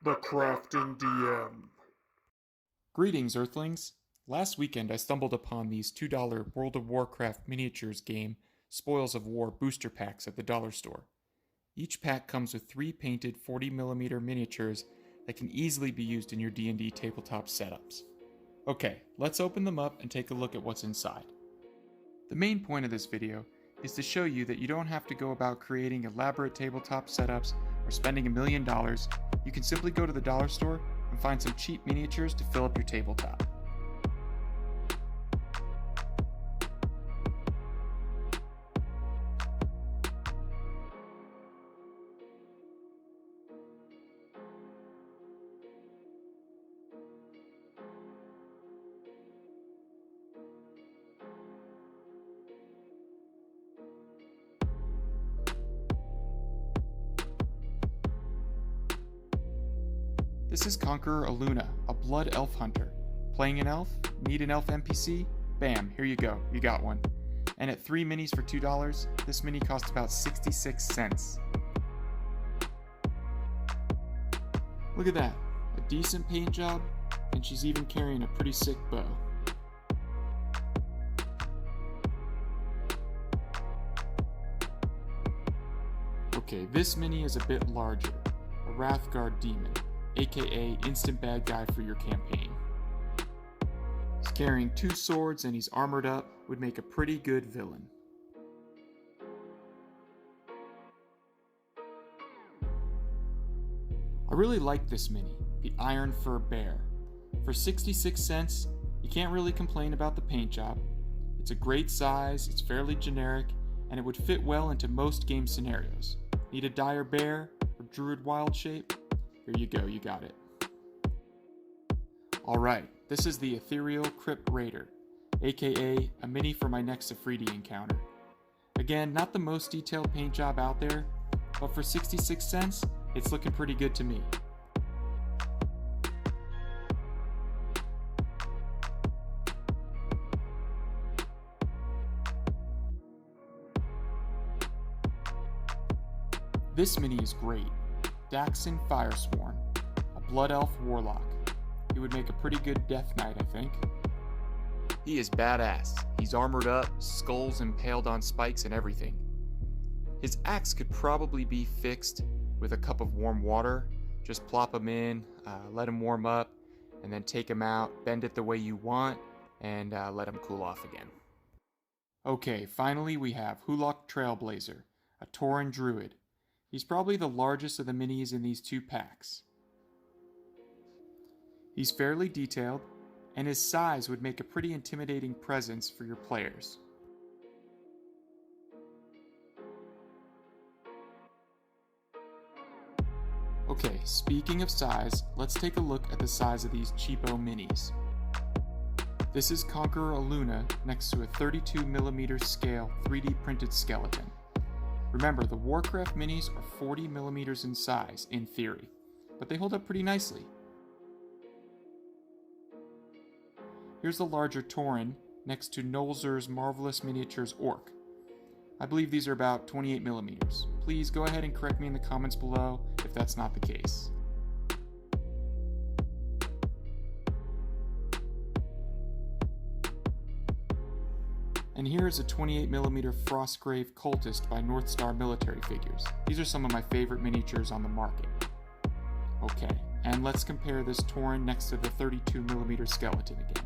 The Crafting DM. Greetings, Earthlings! Last weekend I stumbled upon these $2 World of Warcraft miniatures game Spoils of War booster packs at the dollar store. Each pack comes with 3 painted 40mm miniatures that can easily be used in your D&D tabletop setups. Okay, let's open them up and take a look at what's inside. The main point of this video is to show you that you don't have to go about creating elaborate tabletop setups or spending $1 million. You can simply go to the dollar store and find some cheap miniatures to fill up your tabletop. This is Conqueror Aluna, a blood elf hunter. Playing an elf? Need an elf NPC? Bam, here you go, you got one. And at 3 minis for $2, this mini cost about 66 cents. Look at that, a decent paint job, and she's even carrying a pretty sick bow. Okay, this mini is a bit larger, a Wrathguard demon, aka instant bad guy for your campaign. He's carrying 2 swords and he's armored up, would make a pretty good villain. I really like this mini, the Iron Fur Bear. For 66 cents, you can't really complain about the paint job. It's a great size, it's fairly generic, and it would fit well into most game scenarios. Need a dire bear or druid wild shape? Here you go, you got it. Alright, this is the Ethereal Crypt Raider, aka a mini for my next Afridi encounter. Again, not the most detailed paint job out there, but for 66 cents, it's looking pretty good to me. This mini is great. Daxon Firesworn, a Blood Elf Warlock. He would make a pretty good Death Knight, I think. He is badass. He's armored up, skulls impaled on spikes and everything. His axe could probably be fixed with a cup of warm water. Just plop him in, let him warm up, and then take him out, bend it the way you want, and let him cool off again. Okay, finally we have Hulok Trailblazer, a Tauren Druid. He's probably the largest of the minis in these 2 packs. He's fairly detailed, and his size would make a pretty intimidating presence for your players. Okay, speaking of size, let's take a look at the size of these cheapo minis. This is Conqueror Aluna next to a 32mm scale 3D printed skeleton. Remember, the Warcraft minis are 40mm in size, in theory, but they hold up pretty nicely. Here's the larger Tauren next to Nolzur's Marvelous Miniatures Orc. I believe these are about 28mm. Please go ahead and correct me in the comments below if that's not the case. And here is a 28mm Frostgrave Cultist by North Star Military Figures. These are some of my favorite miniatures on the market. Okay, and let's compare this Tauren next to the 32mm skeleton again.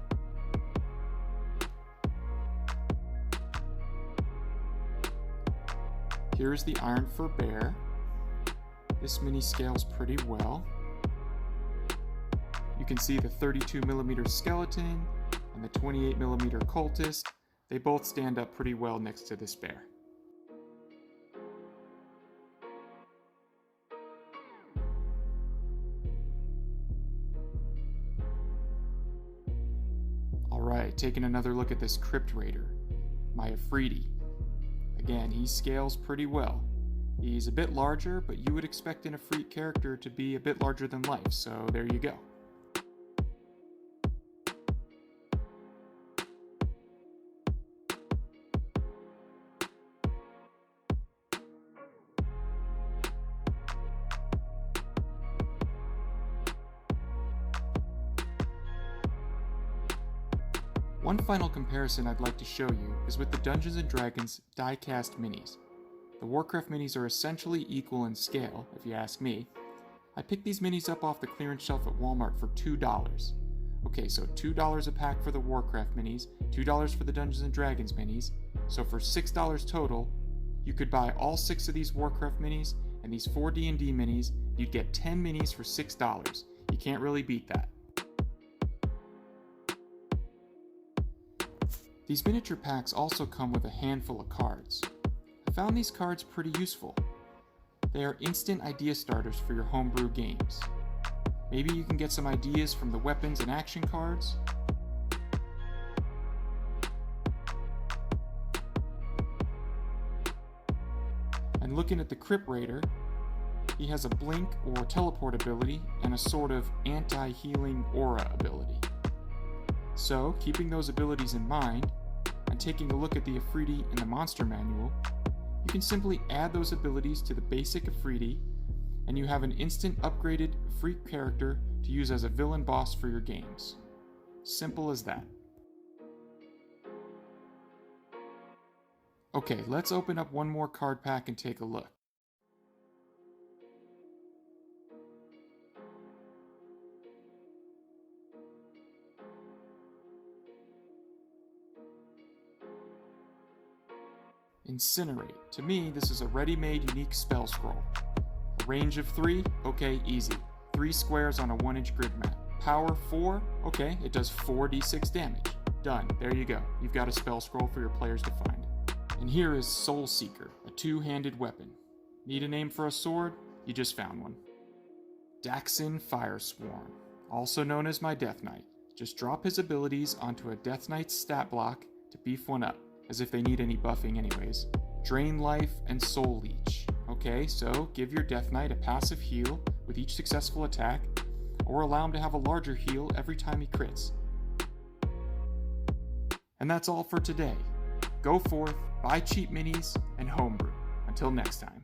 Here's the Iron Fur Bear. This mini scales pretty well. You can see the 32mm skeleton and the 28mm cultist. They both stand up pretty well next to this bear. Alright, taking another look at this Crypt Raider, my Afridi. Again, he scales pretty well. He's a bit larger, but you would expect an Ifrit character to be a bit larger than life, so there you go. One final comparison I'd like to show you is with the Dungeons & Dragons die-cast minis. The Warcraft minis are essentially equal in scale, if you ask me. I picked these minis up off the clearance shelf at Walmart for $2. Okay, so $2 a pack for the Warcraft minis, $2 for the Dungeons & Dragons minis, so for $6 total, you could buy all 6 of these Warcraft minis and these 4 D&D minis. You'd get 10 minis for $6. You can't really beat that. These miniature packs also come with a handful of cards. I found these cards pretty useful. They are instant idea starters for your homebrew games. Maybe you can get some ideas from the weapons and action cards. And looking at the Crypt Raider, he has a blink or teleport ability and a sort of anti-healing aura ability. So, keeping those abilities in mind, and taking a look at the Afridi in the monster manual, you can simply add those abilities to the basic Afridi, and you have an instant upgraded free character to use as a villain boss for your games. Simple as that. Okay, let's open up one more card pack and take a look. Incinerate. To me, this is a ready-made unique spell scroll. A range of 3? Okay, easy. 3 squares on a 1-inch grid map. Power 4? Okay, it does 4d6 damage. Done. There you go. You've got a spell scroll for your players to find. And here is Soul Seeker, a 2-handed weapon. Need a name for a sword? You just found one. Daxin Firesworn, also known as my Death Knight. Just drop his abilities onto a Death Knight's stat block to beef one up, as if they need any buffing anyways. Drain Life and Soul Leech. Okay, so give your Death Knight a passive heal with each successful attack, or allow him to have a larger heal every time he crits. And that's all for today. Go forth, buy cheap minis, and homebrew. Until next time.